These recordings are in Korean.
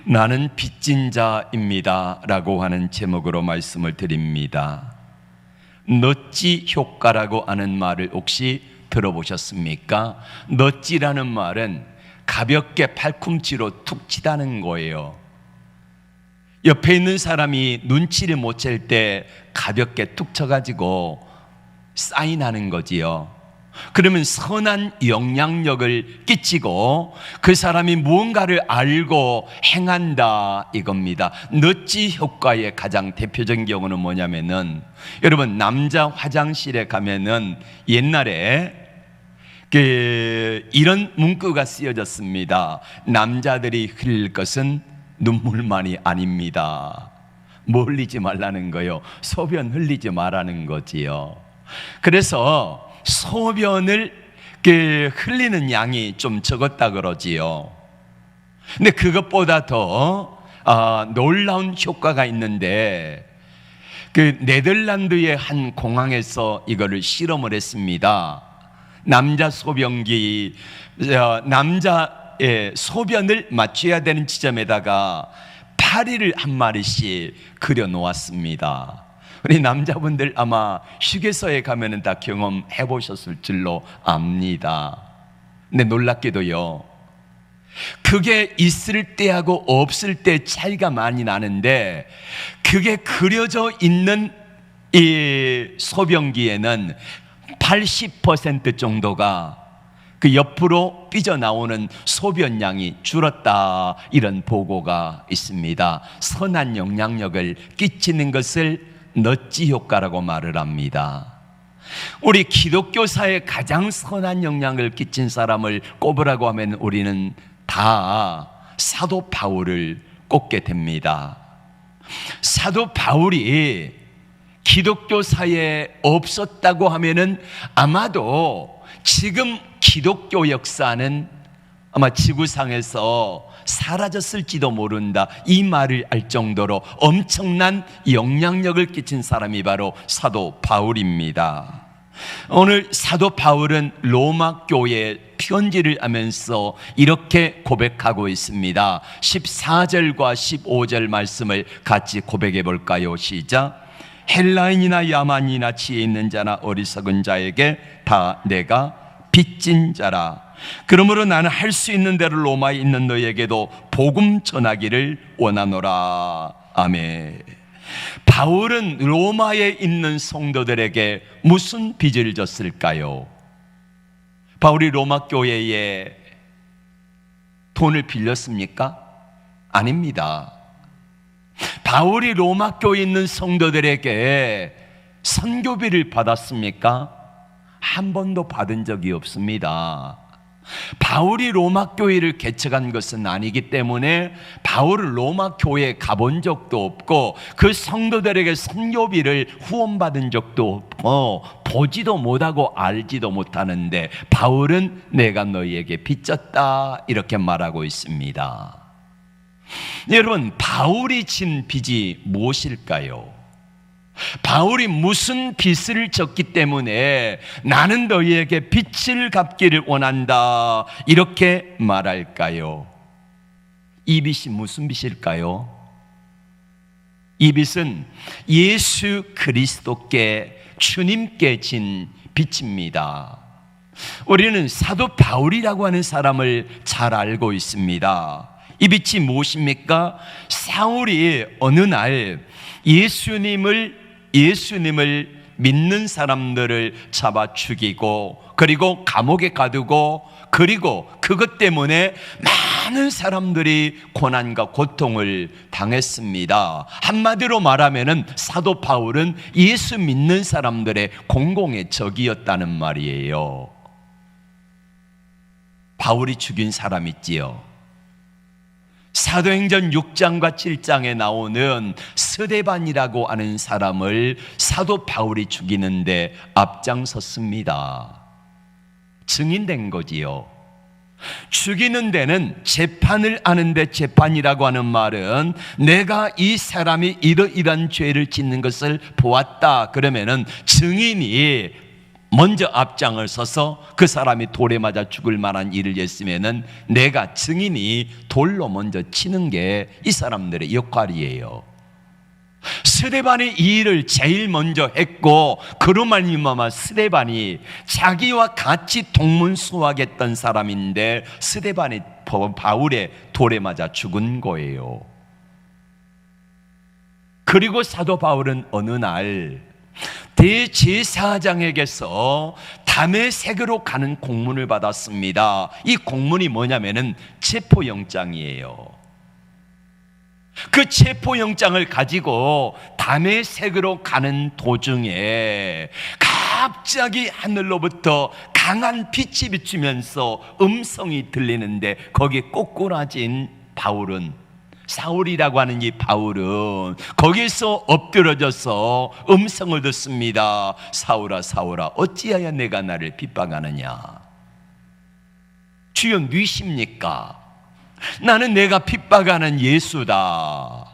나는 빚진 자입니다 라고 하는 제목으로 말씀을 드립니다. 넛지 효과라고 하는 말을 혹시 들어보셨습니까? 넛지라는 말은 가볍게 팔꿈치로 툭 치다는 거예요. 옆에 있는 사람이 눈치를 못 챌 때 가볍게 툭 쳐가지고 사인하는 거지요. 그러면 선한 영향력을 끼치고 그 사람이 무언가를 알고 행한다 이겁니다. 넛지 효과의 가장 대표적인 경우는 뭐냐면은, 여러분 남자 화장실에 가면은 옛날에 이런 문구가 쓰여졌습니다. 남자들이 흘릴 것은 눈물만이 아닙니다. 뭐 흘리지 말라는 거요? 소변 흘리지 말라는 거지요. 그래서 소변을 흘리는 양이 좀 적었다 그러지요. 근데 그것보다 더 놀라운 효과가 있는데, 네덜란드의 한 공항에서 이거를 실험을 했습니다. 남자 소변기, 남자의 소변을 맞춰야 되는 지점에다가 파리를 한 마리씩 그려 놓았습니다. 우리 남자분들 아마 휴게소에 가면은 다 경험해 보셨을 줄로 압니다. 근데 놀랍게도요, 그게 있을 때하고 없을 때 차이가 많이 나는데, 그게 그려져 있는 이 소변기에는 80% 정도가 그 옆으로 삐져나오는 소변량이 줄었다, 이런 보고가 있습니다. 선한 영향력을 끼치는 것을 넛지 효과라고 말을 합니다. 우리 기독교사에 가장 선한 영향을 끼친 사람을 꼽으라고 하면 우리는 다 사도 바울을 꼽게 됩니다. 사도 바울이 기독교사에 없었다고 하면은 아마도 지금 기독교 역사는 아마 지구상에서 사라졌을지도 모른다, 이 말을 알 정도로 엄청난 영향력을 끼친 사람이 바로 사도 바울입니다. 오늘 사도 바울은 로마 교회에 편지를 하면서 이렇게 고백하고 있습니다. 14절과 15절 말씀을 같이 고백해 볼까요? 시작. 헬라인이나 야만이나 지혜 있는 자나 어리석은 자에게 다 내가 빚진 자라. 그러므로 나는 할 수 있는 대로 로마에 있는 너에게도 복음 전하기를 원하노라. 아멘. 바울은 로마에 있는 성도들에게 무슨 빚을 졌을까요? 바울이 로마 교회에 돈을 빌렸습니까? 아닙니다. 바울이 로마 교회에 있는 성도들에게 선교비를 받았습니까? 한 번도 받은 적이 없습니다. 바울이 로마 교회를 개척한 것은 아니기 때문에 바울은 로마 교회에 가본 적도 없고 그 성도들에게 선교비를 후원받은 적도 없고 보지도 못하고 알지도 못하는데, 바울은 내가 너희에게 빚졌다 이렇게 말하고 있습니다. 여러분, 바울이 진 빚이 무엇일까요? 바울이 무슨 빚을 졌기 때문에 나는 너희에게 빚을 갚기를 원한다 이렇게 말할까요? 이 빚이 무슨 빚일까요? 이 빚은 예수 그리스도께, 주님께 진 빚입니다. 우리는 사도 바울이라고 하는 사람을 잘 알고 있습니다. 이 빚이 무엇입니까? 사울이 어느 날 예수님을 믿는 사람들을 잡아 죽이고, 그리고 감옥에 가두고, 그리고 그것 때문에 많은 사람들이 고난과 고통을 당했습니다. 한마디로 말하면은 사도 바울은 예수 믿는 사람들의 공공의 적이었다는 말이에요. 바울이 죽인 사람 있지요. 사도행전 6장과 7장에 나오는 스데반이라고 하는 사람을 사도 바울이 죽이는데 앞장섰습니다. 증인된 거지요. 죽이는 데는 재판을 하는데, 재판이라고 하는 말은 내가 이 사람이 이러이러한 죄를 짓는 것을 보았다 그러면은 증인이 먼저 앞장을 서서 그 사람이 돌에 맞아 죽을 만한 일을 했으면은 내가 증인이 돌로 먼저 치는 게 이 사람들의 역할이에요. 스데반이 이 일을 제일 먼저 했고, 그로 말미암아 스데반이 자기와 같이 동문수학했던 사람인데 스데반이 바울의 돌에 맞아 죽은 거예요. 그리고 사도 바울은 어느 날 대제사장에게서 다메섹으로 가는 공문을 받았습니다. 이 공문이 뭐냐면은 체포영장이에요. 그 체포영장을 가지고 다메섹으로 가는 도중에 갑자기 하늘로부터 강한 빛이 비추면서 음성이 들리는데, 거기에 꼬꾸라진 바울은, 사울이라고 하는 이 바울은 거기서 엎드러져서 음성을 듣습니다. 사울아 사울아, 어찌하여 내가 나를 핍박하느냐? 주여 누이십니까? 나는 내가 핍박하는 예수다.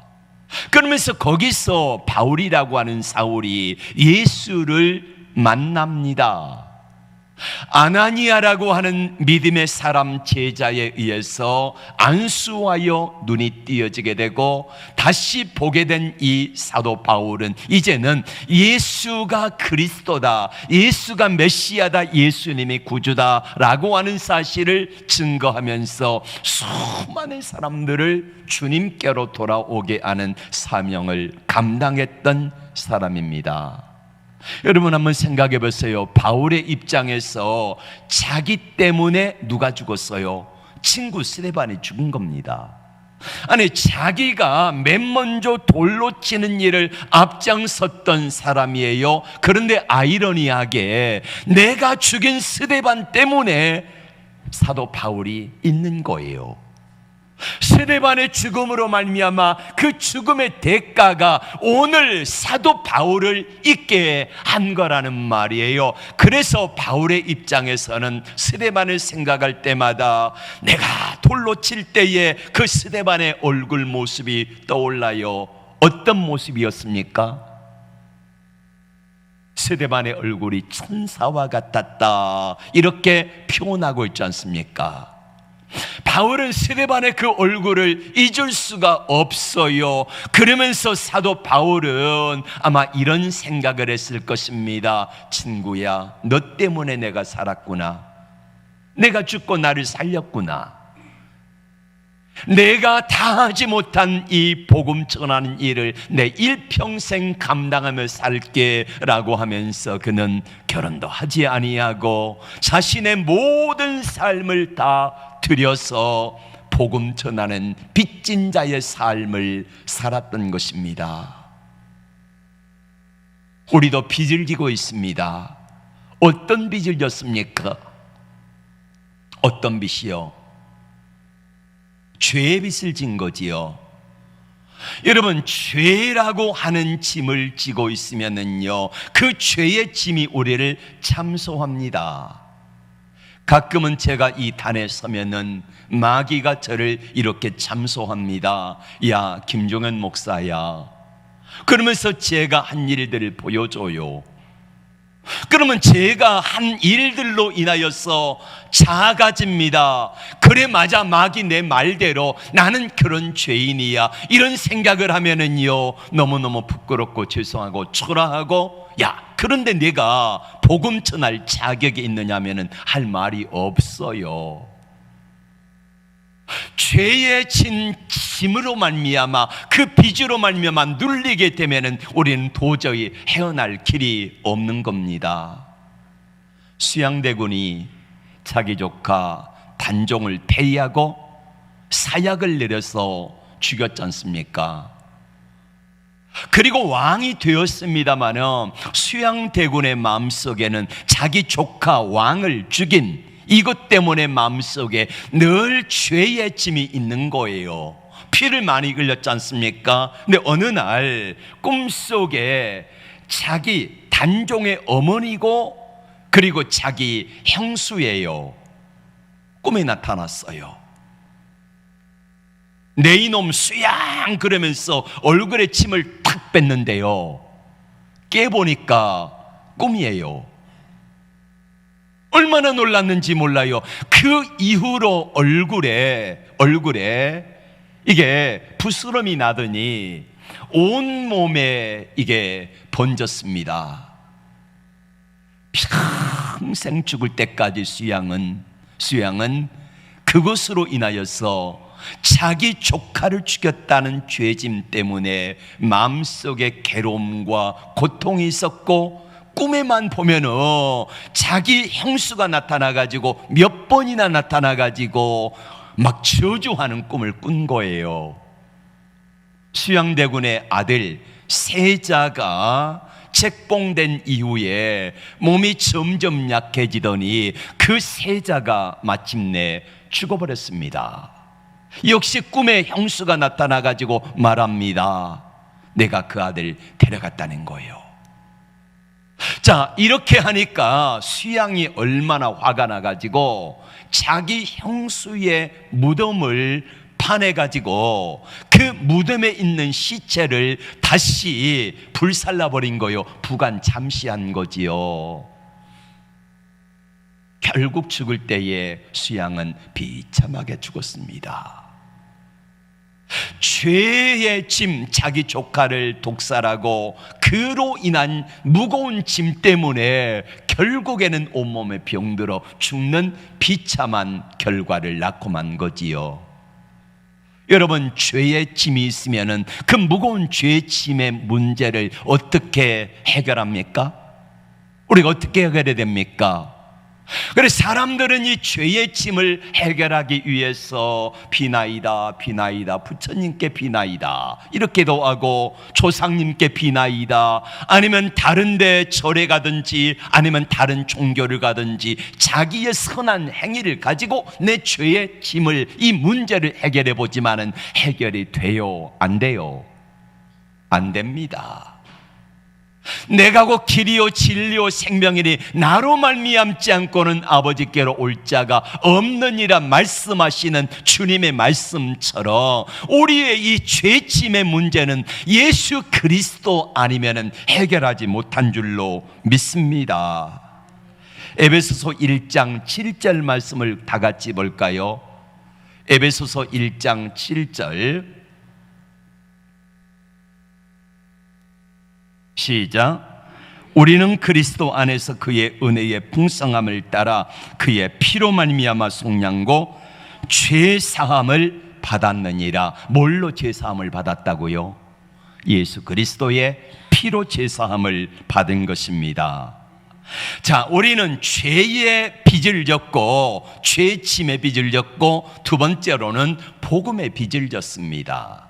그러면서 거기서 바울이라고 하는 사울이 예수를 만납니다. 아나니아라고 하는 믿음의 사람 제자에 의해서 안수하여 눈이 띄어지게 되고 다시 보게 된 이 사도 바울은 이제는 예수가 그리스도다, 예수가 메시아다, 예수님이 구주다라고 하는 사실을 증거하면서 수많은 사람들을 주님께로 돌아오게 하는 사명을 감당했던 사람입니다. 여러분 한번 생각해 보세요. 바울의 입장에서 자기 때문에 누가 죽었어요? 친구 스데반이 죽은 겁니다. 아니, 자기가 맨 먼저 돌로 치는 일을 앞장섰던 사람이에요. 그런데 아이러니하게 내가 죽인 스데반 때문에 사도 바울이 있는 거예요. 스데반의 죽음으로 말미암아 그 죽음의 대가가 오늘 사도 바울을 있게 한 거라는 말이에요. 그래서 바울의 입장에서는 스데반을 생각할 때마다 내가 돌로 칠 때에 그 스데반의 얼굴 모습이 떠올라요. 어떤 모습이었습니까? 스데반의 얼굴이 천사와 같았다, 이렇게 표현하고 있지 않습니까? 바울은 스데반의 그 얼굴을 잊을 수가 없어요. 그러면서 사도 바울은 아마 이런 생각을 했을 것입니다. 친구야, 너 때문에 내가 살았구나. 내가 죽고 나를 살렸구나. 내가 다 하지 못한 이 복음 전하는 일을 내 일평생 감당하며 살게 라고 하면서 그는 결혼도 하지 아니하고 자신의 모든 삶을 다 들여서 복음 전하는 빚진 자의 삶을 살았던 것입니다. 우리도 빚을 지고 있습니다. 어떤 빚을 졌습니까? 어떤 빚이요? 죄의 빚을 진 거지요. 여러분, 죄라고 하는 짐을 지고 있으면은요, 그 죄의 짐이 우리를 참소합니다. 가끔은 제가 이 단에 서면은 마귀가 저를 이렇게 참소합니다. 야, 김종현 목사야. 그러면서 제가 한 일들을 보여줘요. 그러면 제가 한 일들로 인하여서 작아집니다. 그래, 맞아, 마귀 내 말대로 나는 그런 죄인이야, 이런 생각을 하면은요, 너무너무 부끄럽고 죄송하고 초라하고, 야, 그런데 내가 복음 전할 자격이 있느냐 하면은 할 말이 없어요. 죄의 진 짐으로 말미암아, 그 빚으로 말미암아 눌리게 되면은 우리는 도저히 헤어날 길이 없는 겁니다. 수양대군이 자기 조카 단종을 폐위하고 사약을 내려서 죽였지 않습니까? 그리고 왕이 되었습니다마는 수양대군의 마음속에는 자기 조카 왕을 죽인 이것 때문에 마음속에 늘 죄의 짐이 있는 거예요. 피를 많이 흘렸지 않습니까? 근데 어느 날 꿈속에 자기 단종의 어머니고 그리고 자기 형수예요. 꿈에 나타났어요. 내 이놈 수양, 그러면서 얼굴에 침을 탁 뺐는데요, 깨보니까 꿈이에요. 얼마나 놀랐는지 몰라요. 그 이후로 얼굴에 이게 부스럼이 나더니 온몸에 이게 번졌습니다. 평생 죽을 때까지 수양은 그것으로 인하여서 자기 조카를 죽였다는 죄짐 때문에 마음속에 괴로움과 고통이 있었고, 꿈에만 보면은 자기 형수가 나타나가지고 몇 번이나 나타나가지고 막 저주하는 꿈을 꾼 거예요. 수양대군의 아들 세자가 책봉된 이후에 몸이 점점 약해지더니 그 세자가 마침내 죽어버렸습니다. 역시 꿈에 형수가 나타나가지고 말합니다. 내가 그 아들 데려갔다는 거예요. 자, 이렇게 하니까 수양이 얼마나 화가 나가지고 자기 형수의 무덤을 파내가지고 그 무덤에 있는 시체를 다시 불살라버린 거요. 부관 잠시한 거지요. 결국 죽을 때에 수양은 비참하게 죽었습니다. 죄의 짐, 자기 조카를 독살하고 그로 인한 무거운 짐 때문에 결국에는 온몸에 병들어 죽는 비참한 결과를 낳고만 거지요. 여러분, 죄의 짐이 있으면은 그 무거운 죄의 짐의 문제를 어떻게 해결합니까? 우리가 어떻게 해결해야 됩니까? 그래서 사람들은 이 죄의 짐을 해결하기 위해서 비나이다 부처님께 비나이다 이렇게도 하고, 조상님께 비나이다, 아니면 다른 데 절에 가든지 아니면 다른 종교를 가든지 자기의 선한 행위를 가지고 내 죄의 짐을, 이 문제를 해결해 보지만은 해결이 돼요? 안 돼요? 안 됩니다. 내가 곧 길이요 진리요 생명이니 나로 말미암지 않고는 아버지께로 올 자가 없느니라 말씀하시는 주님의 말씀처럼 우리의 이 죄짐의 문제는 예수 그리스도 아니면은 해결하지 못한 줄로 믿습니다. 에베소서 1장 7절 말씀을 다 같이 볼까요? 에베소서 1장 7절 시작. 우리는 그리스도 안에서 그의 은혜의 풍성함을 따라 그의 피로 말미암아 속량고 죄 사함을 받았느니라. 뭘로 죄 사함을 받았다고요? 예수 그리스도의 피로 죄 사함을 받은 것입니다. 자, 우리는 죄의 빚을 졌고, 죄짐의 빚을 졌고, 두 번째로는 복음의 빚을 졌습니다.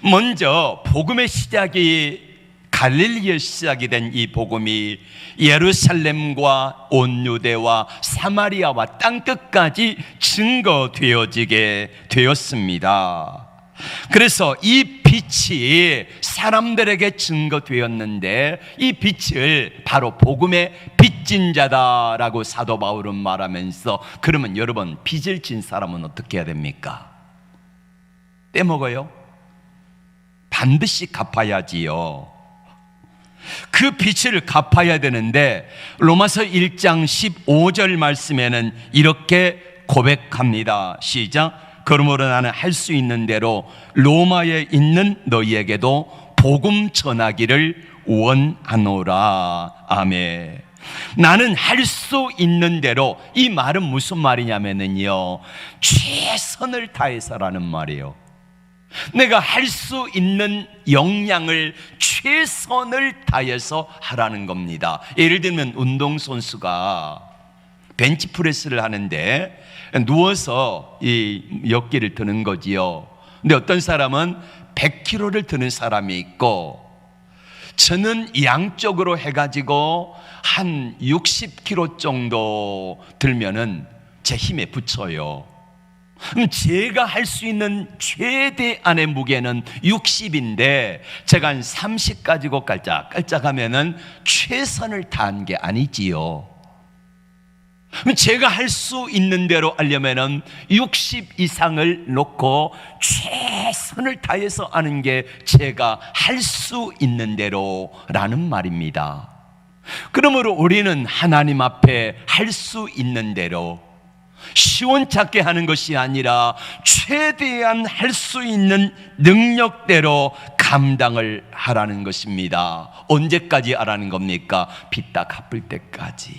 먼저 복음의 시작이, 갈릴리에 시작이 된 이 복음이 예루살렘과 온 유대와 사마리아와 땅끝까지 증거되어지게 되었습니다. 그래서 이 빛이 사람들에게 증거되었는데, 이 빛을 바로 복음의 빚진 자다라고 사도 바울은 말하면서, 그러면 여러분, 빚을 진 사람은 어떻게 해야 됩니까? 떼먹어요? 반드시 갚아야지요. 그 빚을 갚아야 되는데, 로마서 1장 15절 말씀에는 이렇게 고백합니다. 시작. 그러므로 나는 할 수 있는 대로 로마에 있는 너희에게도 복음 전하기를 원하노라. 아멘. 나는 할 수 있는 대로, 이 말은 무슨 말이냐면요, 최선을 다해서라는 말이에요. 내가 할 수 있는 역량을 최선을 다해서 하라는 겁니다. 예를 들면 운동선수가 벤치프레스를 하는데 누워서 이 역기를 드는 거지요. 근데 어떤 사람은 100kg를 드는 사람이 있고, 저는 양쪽으로 해가지고 한 60kg 정도 들면은 제 힘에 붙여요. 제가 할 수 있는 최대한의 무게는 60인데 제가 한 30 가지고 깔짝깔짝 하면은 최선을 다한 게 아니지요. 제가 할 수 있는 대로 하려면은 60 이상을 놓고 최선을 다해서 하는 게 제가 할 수 있는 대로라는 말입니다. 그러므로 우리는 하나님 앞에 할 수 있는 대로, 시원찮게 하는 것이 아니라 최대한 할 수 있는 능력대로 감당을 하라는 것입니다. 언제까지 하라는 겁니까? 빚 다 갚을 때까지.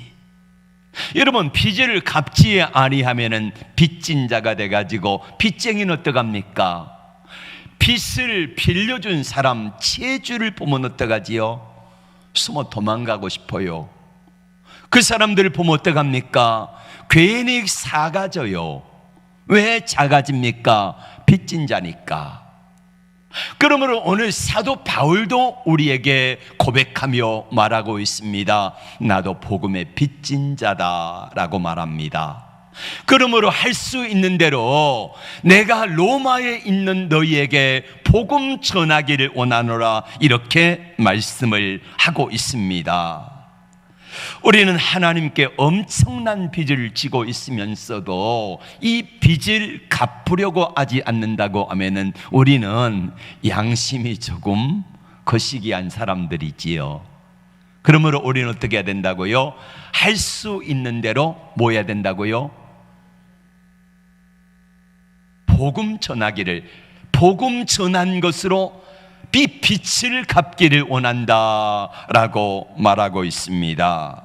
여러분, 빚을 갚지 아니하면은 빚진 자가 돼가지고, 빚쟁이는 어떡합니까? 빚을 빌려준 사람 채주를 보면 어떡하지요? 숨어 도망가고 싶어요. 그 사람들을 보면 어떡합니까? 괜히 작아져요. 왜 작아집니까? 빚진 자니까. 그러므로 오늘 사도 바울도 우리에게 고백하며 말하고 있습니다. 나도 복음의 빚진 자다라고 말합니다. 그러므로 할 수 있는 대로 내가 로마에 있는 너희에게 복음 전하기를 원하노라, 이렇게 말씀을 하고 있습니다. 우리는 하나님께 엄청난 빚을 지고 있으면서도 이 빚을 갚으려고 하지 않는다고 하면은 우리는 양심이 조금 거시기한 사람들이지요. 그러므로 우리는 어떻게 해야 된다고요? 할 수 있는 대로 뭐 해야 된다고요? 복음 전하기를, 복음 전한 것으로 빚을 갚기를 원한다라고 말하고 있습니다.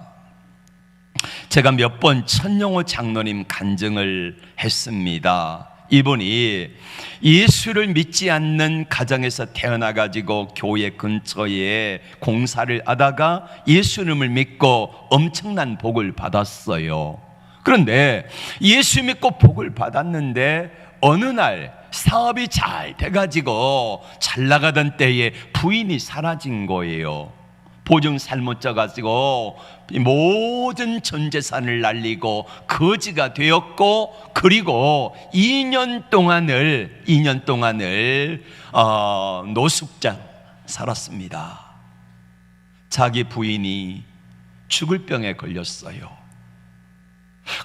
제가 몇 번 천영호 장로님 간증을 했습니다. 이분이 예수를 믿지 않는 가정에서 태어나가지고 교회 근처에 공사를 하다가 예수님을 믿고 엄청난 복을 받았어요. 그런데 예수 믿고 복을 받았는데 어느 날 사업이 잘 돼가지고 잘 나가던 때에 부인이 사라진 거예요. 보증 잘못 져가지고 모든 전 재산을 날리고 거지가 되었고, 그리고 2년 동안을 노숙자 살았습니다. 자기 부인이 죽을 병에 걸렸어요.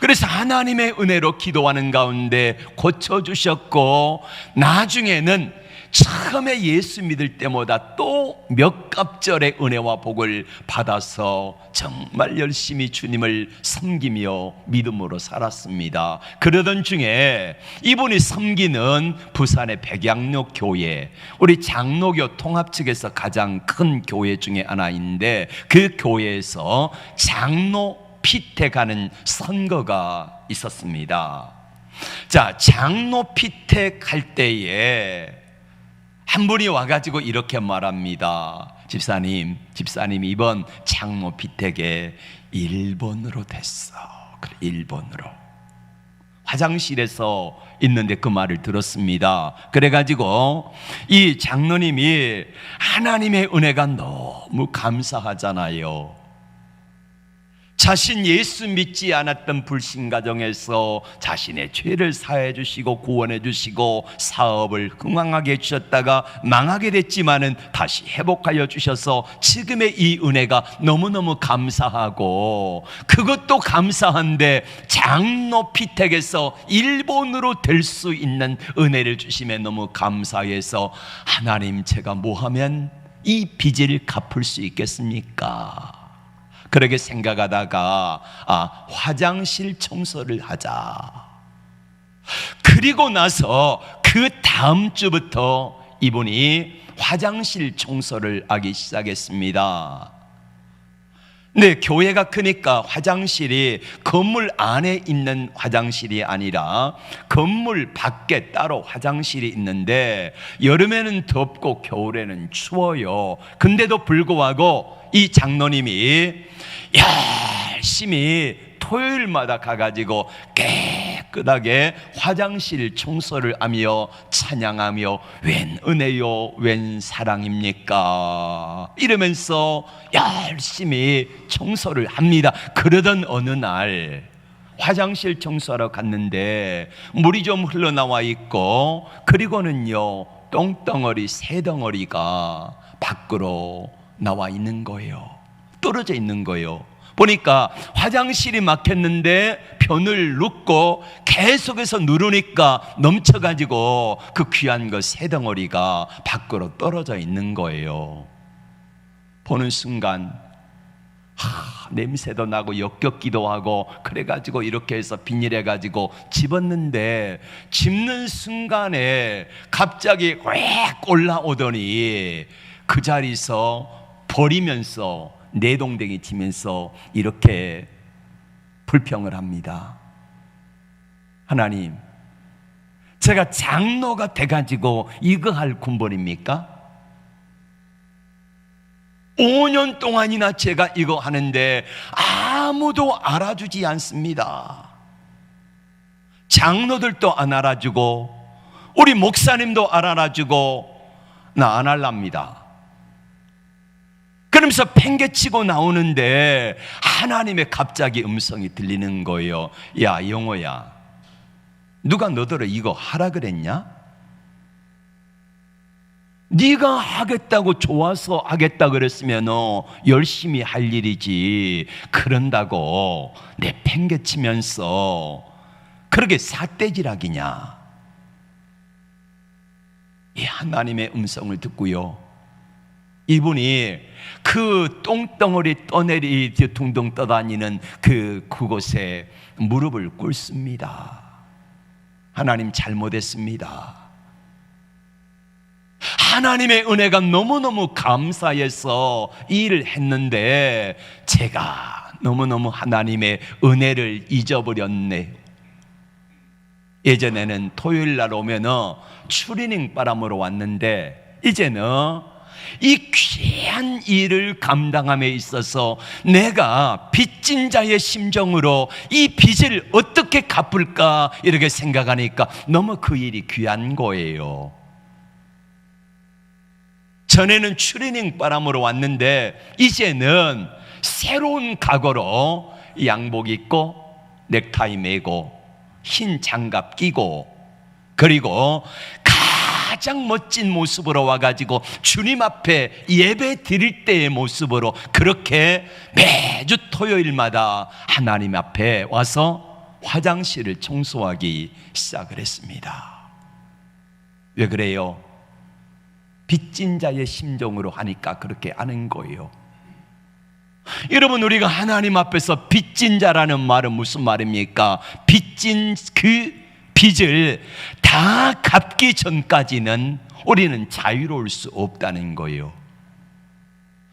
그래서 하나님의 은혜로 기도하는 가운데 고쳐주셨고, 나중에는 처음에 예수 믿을 때보다 또 몇 갑절의 은혜와 복을 받아서 정말 열심히 주님을 섬기며 믿음으로 살았습니다. 그러던 중에 이분이 섬기는 부산의 백양로 교회, 우리 장로교 통합 측에서 가장 큰 교회 중에 하나인데, 그 교회에서 장로 피택하는 선거가 있었습니다. 자, 장로 피택할 때에 한 분이 와가지고 이렇게 말합니다. 집사님 이번 장로 피택에 1번으로 됐어. 그래, 1번으로. 화장실에서 있는데 그 말을 들었습니다. 그래가지고 이 장로님이 하나님의 은혜가 너무 감사하잖아요. 자신 예수 믿지 않았던 불신가정에서 자신의 죄를 사해 주시고 구원해 주시고 사업을 흥왕하게 해주셨다가 망하게 됐지만은 다시 회복하여 주셔서 지금의 이 은혜가 너무너무 감사하고, 그것도 감사한데 장로 피택에서 일본으로 될 수 있는 은혜를 주심에 너무 감사해서, 하나님 제가 뭐 하면 이 빚을 갚을 수 있겠습니까? 그렇게 생각하다가 화장실 청소를 하자. 그리고 나서 그 다음 주부터 이분이 화장실 청소를 하기 시작했습니다. 네, 교회가 크니까 화장실이 건물 안에 있는 화장실이 아니라 건물 밖에 따로 화장실이 있는데, 여름에는 덥고 겨울에는 추워요. 근데도 불구하고 이 장로님이 열심히 토요일마다 가가지고 깨끗하게 화장실 청소를 하며 찬양하며 웬 은혜요 웬 사랑입니까 이러면서 열심히 청소를 합니다. 그러던 어느 날 화장실 청소하러 갔는데 물이 좀 흘러나와 있고, 그리고는요 똥덩어리 새 덩어리가 밖으로 나와 있는 거예요. 떨어져 있는 거예요. 보니까 화장실이 막혔는데 변을 눕고 계속해서 누르니까 넘쳐가지고 그 귀한 그 새 덩어리가 밖으로 떨어져 있는 거예요. 보는 순간 냄새도 나고 역겹기도 하고 그래가지고 이렇게 해서 비닐해가지고 집었는데 집는 순간에 갑자기 획 올라오더니 그 자리에서 버리면서 내동댕이 치면서 이렇게 불평을 합니다. 하나님, 제가 장로가 돼가지고 이거 할 군번입니까? 5년 동안이나 제가 이거 하는데 아무도 알아주지 않습니다. 장로들도 안 알아주고 우리 목사님도 안 알아주고 나 안 할랍니다. 그러면서 팽개치고 나오는데 하나님의 갑자기 음성이 들리는 거예요. 야, 영호야, 누가 너더러 이거 하라 그랬냐? 네가 하겠다고 좋아서 하겠다 그랬으면 열심히 할 일이지, 그런다고 내 팽개치면서 그렇게 삿대질하기냐? 이 하나님의 음성을 듣고요, 이분이 그 똥덩어리 떠내리 둥둥 떠다니는 그곳에 무릎을 꿇습니다. 하나님, 잘못했습니다. 하나님의 은혜가 너무너무 감사해서 이 일을 했는데 제가 너무너무 하나님의 은혜를 잊어버렸네. 예전에는 토요일 날 오면 추리닝 바람으로 왔는데 이제는 이 귀한 일을 감당함에 있어서 내가 빚진 자의 심정으로 이 빚을 어떻게 갚을까 이렇게 생각하니까 너무 그 일이 귀한 거예요. 전에는 추리닝 바람으로 왔는데 이제는 새로운 각오로 양복 입고 넥타이 매고 흰 장갑 끼고 그리고 가장 멋진 모습으로 와가지고 주님 앞에 예배 드릴 때의 모습으로 그렇게 매주 토요일마다 하나님 앞에 와서 화장실을 청소하기 시작을 했습니다. 왜 그래요? 빚진 자의 심정으로 하니까 그렇게 하는 거예요. 여러분, 우리가 하나님 앞에서 빚진 자라는 말은 무슨 말입니까? 빚진 그 빚을 다 갚기 전까지는 우리는 자유로울 수 없다는 거예요.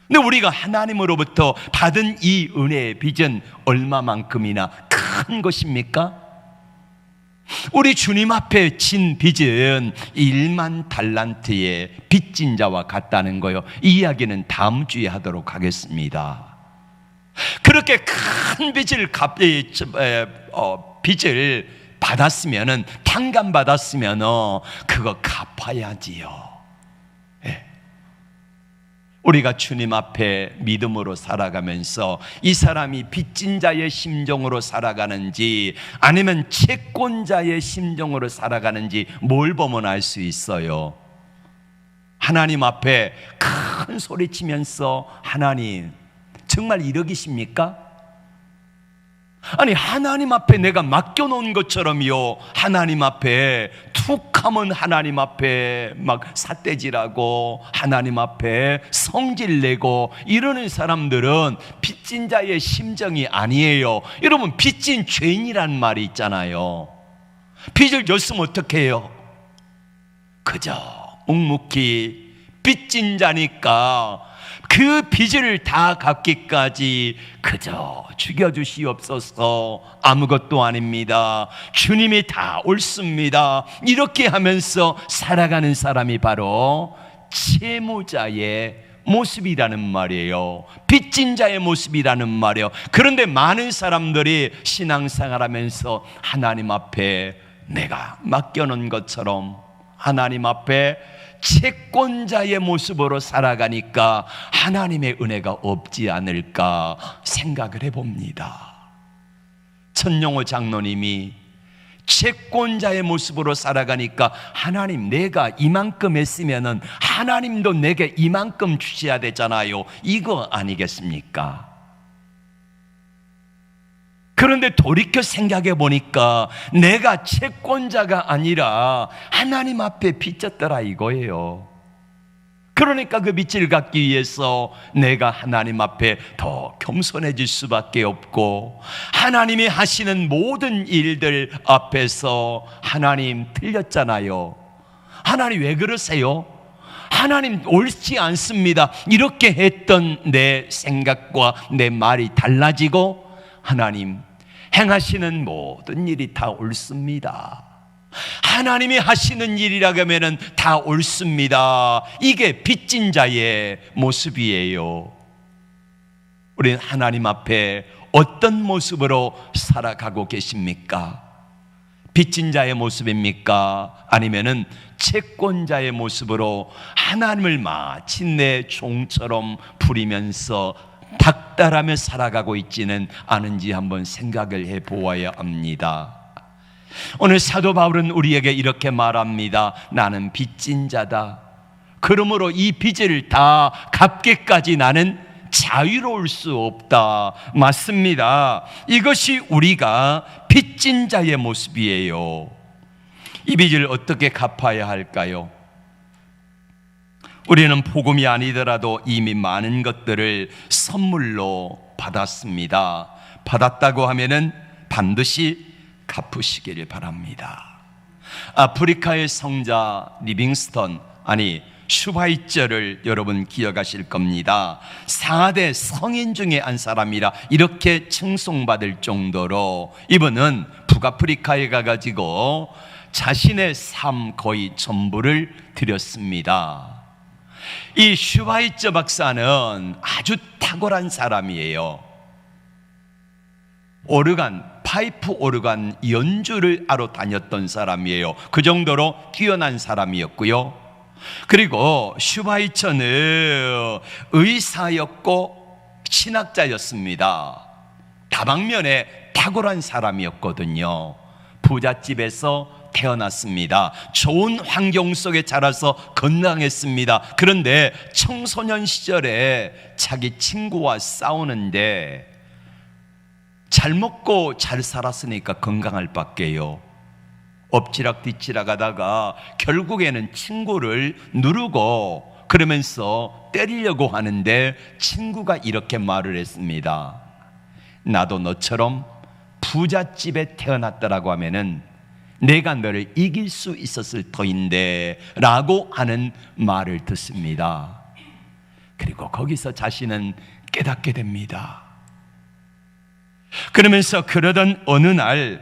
근데 우리가 하나님으로부터 받은 이 은혜의 빚은 얼마만큼이나 큰 것입니까? 우리 주님 앞에 진 빚은 1만 달란트의 빚진 자와 같다는 거예요. 이 이야기는 다음 주에 하도록 하겠습니다. 그렇게 큰 빚을 받았으면은, 탕감 받았으면 그거 갚아야지요. 우리가 주님 앞에 믿음으로 살아가면서 이 사람이 빚진 자의 심정으로 살아가는지 아니면 채권자의 심정으로 살아가는지 뭘 보면 알 수 있어요. 하나님 앞에 큰 소리 치면서 하나님 정말 이러기십니까? 아니, 하나님 앞에 내가 맡겨놓은 것처럼요, 하나님 앞에 툭 하면 하나님 앞에 막 삿대질하고 하나님 앞에 성질내고 이러는 사람들은 빚진 자의 심정이 아니에요. 여러분, 빚진 죄인이란 말이 있잖아요. 빚을 졌으면 어떻게 해요? 그저 묵묵히 빚진 자니까 그 빚을 다 갚기까지 그저 죽여주시옵소서, 아무것도 아닙니다, 주님이 다 옳습니다, 이렇게 하면서 살아가는 사람이 바로 채무자의 모습이라는 말이에요. 빚진 자의 모습이라는 말이에요. 그런데 많은 사람들이 신앙생활하면서 하나님 앞에 내가 맡겨놓은 것처럼 하나님 앞에 채권자의 모습으로 살아가니까 하나님의 은혜가 없지 않을까 생각을 해봅니다. 천용호 장로님이 채권자의 모습으로 살아가니까 하나님, 내가 이만큼 했으면은 하나님도 내게 이만큼 주셔야 되잖아요, 이거 아니겠습니까? 그런데 돌이켜 생각해 보니까 내가 채권자가 아니라 하나님 앞에 빚졌더라 이거예요. 그러니까 그 빚을 갚기 위해서 내가 하나님 앞에 더 겸손해질 수밖에 없고, 하나님이 하시는 모든 일들 앞에서 하나님 틀렸잖아요. 하나님 왜 그러세요? 하나님 옳지 않습니다. 이렇게 했던 내 생각과 내 말이 달라지고, 하나님 행하시는 모든 일이 다 옳습니다. 하나님이 하시는 일이라고 하면 다 옳습니다. 이게 빚진 자의 모습이에요. 우리는 하나님 앞에 어떤 모습으로 살아가고 계십니까? 빚진 자의 모습입니까? 아니면은 채권자의 모습으로 하나님을 마침내 종처럼 부리면서 닥달하며 살아가고 있지는 않은지 한번 생각을 해보아야 합니다. 오늘 사도 바울은 우리에게 이렇게 말합니다. 나는 빚진 자다. 그러므로 이 빚을 다 갚기까지 나는 자유로울 수 없다. 맞습니다. 이것이 우리가 빚진 자의 모습이에요. 이 빚을 어떻게 갚아야 할까요? 우리는 복음이 아니더라도 이미 많은 것들을 선물로 받았습니다. 받았다고 하면은 반드시 갚으시기를 바랍니다. 아프리카의 성자 리빙스턴, 슈바이처를 여러분 기억하실 겁니다. 4대 성인 중에 한 사람이라 이렇게 칭송받을 정도로 이분은 북아프리카에 가가지고 자신의 삶 거의 전부를 드렸습니다. 이 슈바이처 박사는 아주 탁월한 사람이에요. 파이프 오르간 연주를 하러 다녔던 사람이에요. 그 정도로 뛰어난 사람이었고요. 그리고 슈바이처는 의사였고 신학자였습니다. 다방면에 탁월한 사람이었거든요. 부잣집에서 태어났습니다. 좋은 환경 속에 자라서 건강했습니다. 그런데 청소년 시절에 자기 친구와 싸우는데 잘 먹고 잘 살았으니까 건강할 밖에요. 엎치락 뒤치락 하다가 결국에는 친구를 누르고 그러면서 때리려고 하는데 친구가 이렇게 말을 했습니다. 나도 너처럼 부잣집에 태어났다라고 하면은 내가 너를 이길 수 있었을 터인데 라고 하는 말을 듣습니다. 그리고 거기서 자신은 깨닫게 됩니다. 그러면서 그러던 어느 날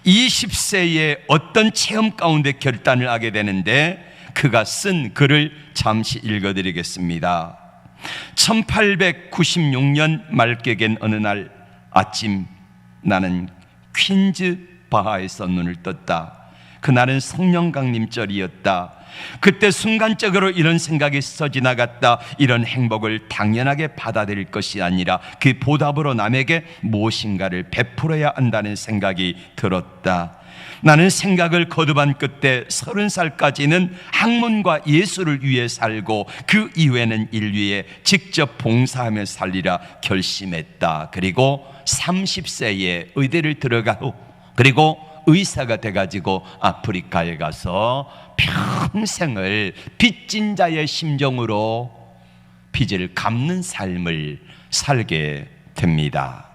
20세의 어떤 체험 가운데 결단을 하게 되는데, 그가 쓴 글을 잠시 읽어드리겠습니다. 1896년 말격인 어느 날 아침, 나는 퀸즈 바하에서 눈을 떴다. 그날은 성령 강림절이었다. 그때 순간적으로 이런 생각이 스쳐 지나갔다. 이런 행복을 당연하게 받아들일 것이 아니라 그 보답으로 남에게 무엇인가를 베풀어야 한다는 생각이 들었다. 나는 생각을 거듭한 끝에 30살까지는 학문과 예술을 위해 살고 그 이후에는 인류에 직접 봉사하며 살리라 결심했다. 그리고 30세에 의대를 들어가고 그리고 의사가 돼가지고 아프리카에 가서 평생을 빚진 자의 심정으로 빚을 갚는 삶을 살게 됩니다.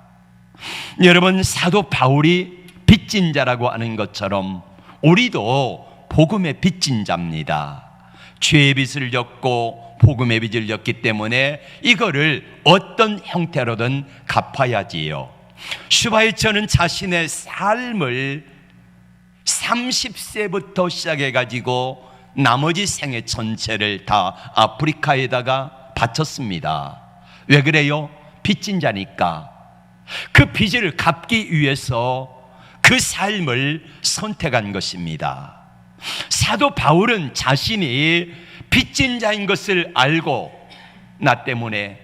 여러분, 사도 바울이 빚진 자라고 하는 것처럼 우리도 복음의 빚진 자입니다. 죄의 빚을 졌고 복음의 빚을 졌기 때문에 이거를 어떤 형태로든 갚아야지요. 슈바이처는 자신의 삶을 30세부터 시작해가지고 나머지 생애 전체를 다 아프리카에다가 바쳤습니다. 왜 그래요? 빚진 자니까. 그 빚을 갚기 위해서 그 삶을 선택한 것입니다. 사도 바울은 자신이 빚진 자인 것을 알고, 나 때문에,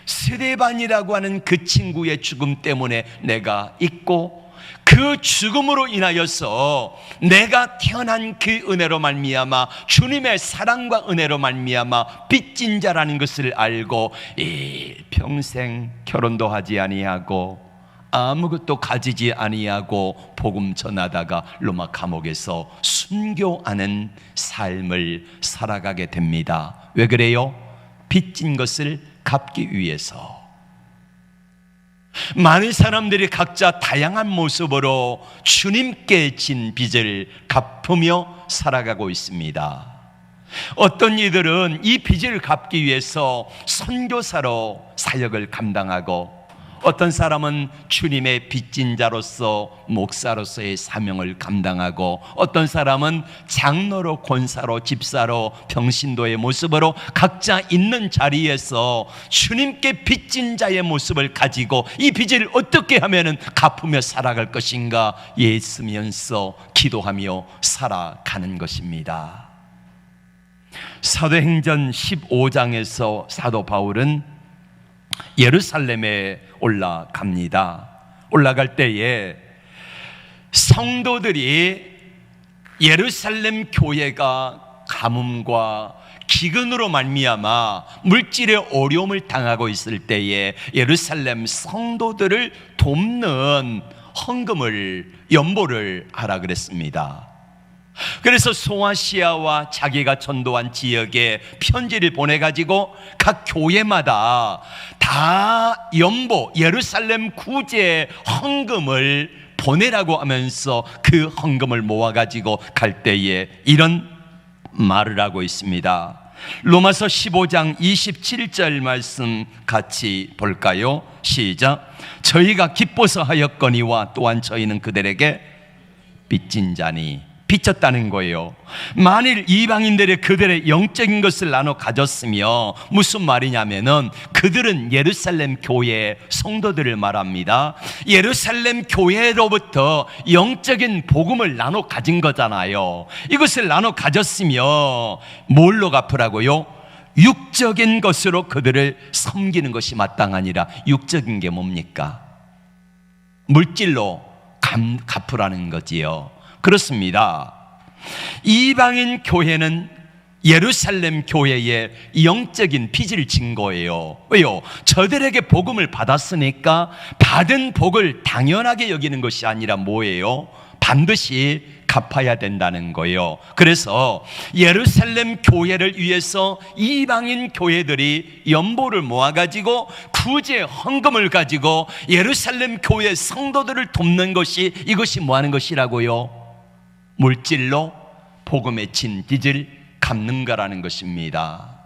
스데반이라고 하는 그 친구의 죽음 때문에 내가 있고, 그 죽음으로 인하여서 내가 태어난 그 은혜로 말미암아 주님의 사랑과 은혜로 말미암아 빚진 자라는 것을 알고 평생 결혼도 하지 아니하고 아무것도 가지지 아니하고 복음 전하다가 로마 감옥에서 순교하는 삶을 살아가게 됩니다. 왜 그래요? 빚진 것을 갚기 위해서. 많은 사람들이 각자 다양한 모습으로 주님께 진 빚을 갚으며 살아가고 있습니다. 어떤 이들은 이 빚을 갚기 위해서 선교사로 사역을 감당하고, 어떤 사람은 주님의 빚진 자로서 목사로서의 사명을 감당하고, 어떤 사람은 장로로, 권사로, 집사로, 평신도의 모습으로 각자 있는 자리에서 주님께 빚진 자의 모습을 가지고 이 빚을 어떻게 하면 갚으며 살아갈 것인가 애쓰면서 기도하며 살아가는 것입니다. 사도행전 15장에서 사도 바울은 예루살렘에 올라갑니다. 올라갈 때에 성도들이 예루살렘 교회가 가뭄과 기근으로 말미암아 물질의 어려움을 당하고 있을 때에 예루살렘 성도들을 돕는 헌금을, 연보를 하라 그랬습니다. 그래서 소아시아와 자기가 전도한 지역에 편지를 보내가지고 각 교회마다 다 연보, 예루살렘 구제 헌금을 보내라고 하면서 그 헌금을 모아가지고 갈 때에 이런 말을 하고 있습니다. 로마서 15장 27절 말씀 같이 볼까요? 시작. 저희가 기뻐서 하였거니와 또한 저희는 그들에게 빚진 자니, 빚졌다는 거예요. 만일 이방인들이 그들의 영적인 것을 나눠 가졌으며, 무슨 말이냐면은 그들은 예루살렘 교회 성도들을 말합니다. 예루살렘 교회로부터 영적인 복음을 나눠 가진 거잖아요. 이것을 나눠 가졌으며 뭘로 갚으라고요? 육적인 것으로 그들을 섬기는 것이 마땅하니라. 육적인 게 뭡니까? 물질로 갚으라는 거지요. 그렇습니다. 이방인 교회는 예루살렘 교회에 영적인 빚을 진 거예요. 왜요? 저들에게 복음을 받았으니까 받은 복을 당연하게 여기는 것이 아니라 뭐예요? 반드시 갚아야 된다는 거예요. 그래서 예루살렘 교회를 위해서 이방인 교회들이 연보를 모아가지고 구제 헌금을 가지고 예루살렘 교회 성도들을 돕는 것이, 이것이 뭐 하는 것이라고요? 물질로 복음에 진 빚을 갚는 거라는 것입니다.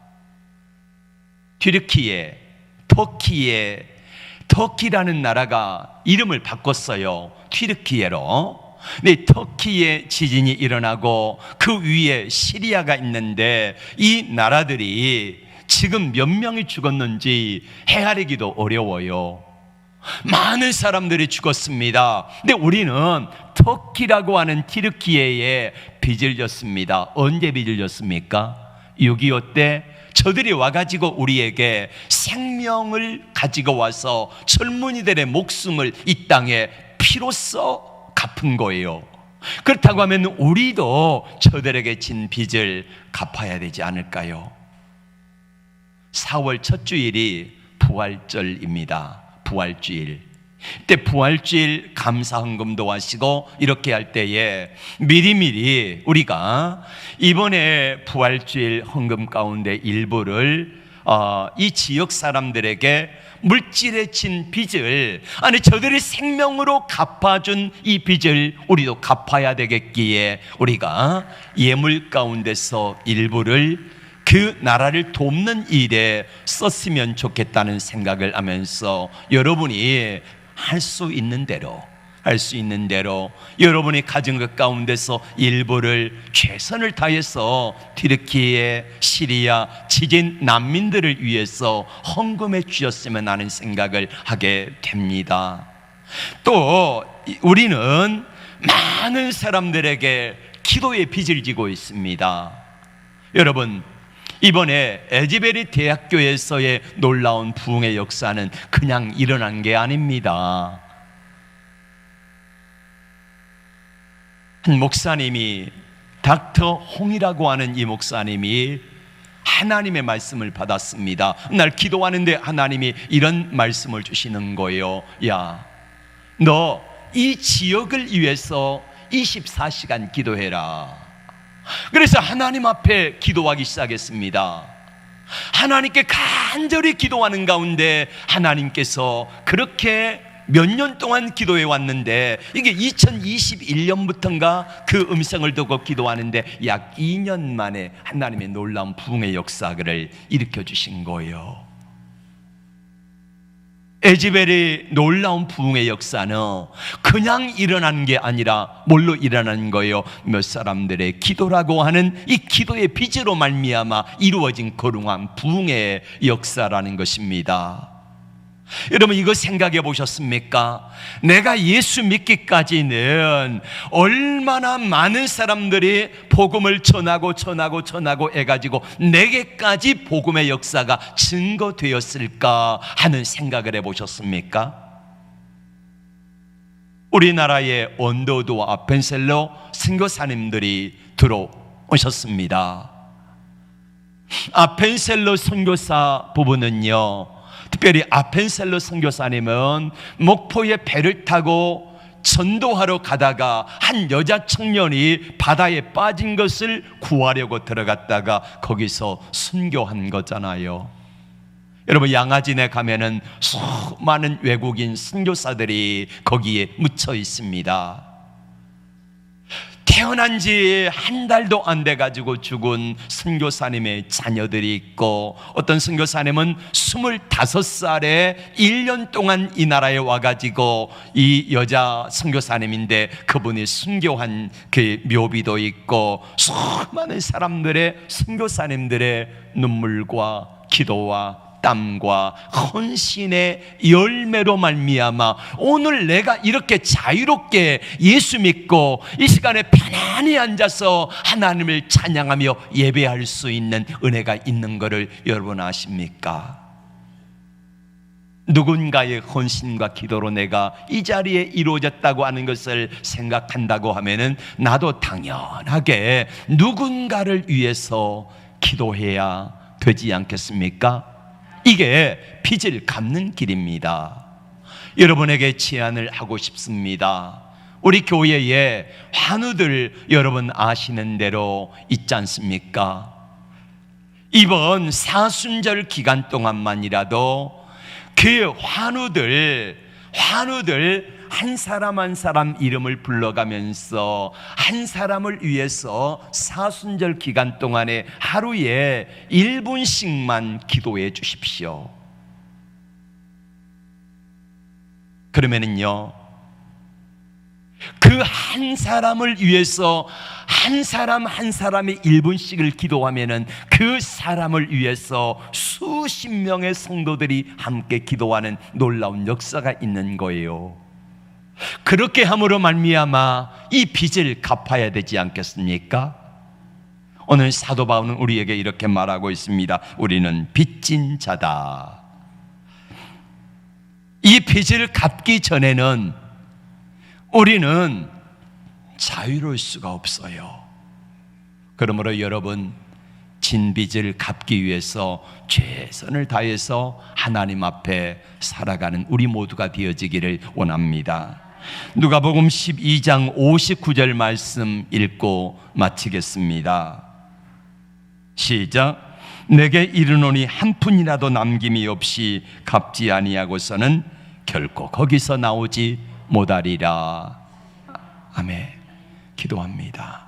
터키라는 나라가 이름을 바꿨어요. 튀르키예로. 근데 터키에 지진이 일어나고 그 위에 시리아가 있는데 이 나라들이 지금 몇 명이 죽었는지 헤아리기도 어려워요. 많은 사람들이 죽었습니다. 근데 우리는 터키라고 하는 튀르키예에 빚을 졌습니다. 언제 빚을 졌습니까? 6.25 때 저들이 와가지고 우리에게 생명을 가지고 와서 젊은이들의 목숨을 이 땅에 피로써 갚은 거예요. 그렇다고 하면 우리도 저들에게 진 빚을 갚아야 되지 않을까요? 4월 첫 주일이 부활절입니다. 부활주일. 그때 부활주일 감사헌금도 하시고 이렇게 할 때에 미리미리 우리가 이번에 부활주일 헌금 가운데 일부를 이 지역 사람들에게 물질에 진 빚을, 아니 저들이 생명으로 갚아준 이 빚을 우리도 갚아야 되겠기에 우리가 예물 가운데서 일부를 그 나라를 돕는 일에 썼으면 좋겠다는 생각을 하면서 여러분이 할 수 있는 대로 여러분이 가진 것 가운데서 일부를 최선을 다해서 튀르키예, 시리아 지진 난민들을 위해서 헌금해 주셨으면 하는 생각을 하게 됩니다. 또 우리는 많은 사람들에게 기도의 빚을 지고 있습니다. 여러분, 이번에 에즈베리 대학교에서의 놀라운 부흥의 역사는 그냥 일어난 게 아닙니다. 한 목사님이, 닥터 홍이라고 하는 이 목사님이 하나님의 말씀을 받았습니다. 날 기도하는데 하나님이 이런 말씀을 주시는 거예요. 야, 너 이 지역을 위해서 24시간 기도해라. 그래서 하나님 앞에 기도하기 시작했습니다. 하나님께 간절히 기도하는 가운데 하나님께서 그렇게 몇 년 동안 기도해 왔는데, 이게 2021년부터인가 그 음성을 두고 기도하는데 약 2년 만에 하나님의 놀라운 부흥의 역사를 일으켜 주신 거예요. 에즈벨의 놀라운 부흥의 역사는 그냥 일어난 게 아니라 뭘로 일어난 거예요? 몇 사람들의 기도라고 하는 이 기도의 빚으로 말미암아 이루어진 거룩한 부흥의 역사라는 것입니다. 여러분, 이거 생각해 보셨습니까? 내가 예수 믿기까지는 얼마나 많은 사람들이 복음을 전하고 해가지고 내게까지 복음의 역사가 증거되었을까 하는 생각을 해 보셨습니까? 우리나라의 언더우드와 아펜셀러 선교사님들이 들어오셨습니다. 아펜셀러 선교사 부부는요, 특별히 아펜셀러 선교사님은 목포에 배를 타고 전도하러 가다가 한 여자 청년이 바다에 빠진 것을 구하려고 들어갔다가 거기서 순교한 거잖아요. 여러분, 양아진에 가면은 수많은 외국인 선교사들이 거기에 묻혀 있습니다. 태어난 지 한 달도 안 돼가지고 죽은 선교사님의 자녀들이 있고, 어떤 선교사님은 25살에 1년 동안 이 나라에 와가지고 이 여자 선교사님인데 그분이 순교한 그 묘비도 있고, 수많은 사람들의 선교사님들의 눈물과 기도와 땀과 헌신의 열매로 말미암아 오늘 내가 이렇게 자유롭게 예수 믿고 이 시간에 편안히 앉아서 하나님을 찬양하며 예배할 수 있는 은혜가 있는 것을 여러분 아십니까? 누군가의 헌신과 기도로 내가 이 자리에 이루어졌다고 하는 것을 생각한다고 하면은 나도 당연하게 누군가를 위해서 기도해야 되지 않겠습니까? 이게 빚을 갚는 길입니다. 여러분에게 제안을 하고 싶습니다. 우리 교회에 환우들 여러분 아시는 대로 있지 않습니까? 이번 사순절 기간 동안만이라도 그 환우들 한 사람 한 사람 이름을 불러가면서 한 사람을 위해서 사순절 기간 동안에 하루에 1분씩만 기도해 주십시오. 그러면은요, 그 한 사람을 위해서 한 사람 한 사람이 1분씩을 기도하면은 그 사람을 위해서 수십 명의 성도들이 함께 기도하는 놀라운 역사가 있는 거예요. 그렇게 함으로 말미암아 이 빚을 갚아야 되지 않겠습니까? 오늘 사도 바울은 우리에게 이렇게 말하고 있습니다. 우리는 빚진 자다. 이 빚을 갚기 전에는 우리는 자유로울 수가 없어요. 그러므로 여러분, 진 빚을 갚기 위해서 최선을 다해서 하나님 앞에 살아가는 우리 모두가 되어지기를 원합니다. 누가복음 12장 59절 말씀 읽고 마치겠습니다. 시작. 내게 이르노니 한 푼이라도 남김이 없이 갚지 아니하고서는 결코 거기서 나오지 못하리라. 아멘. 기도합니다.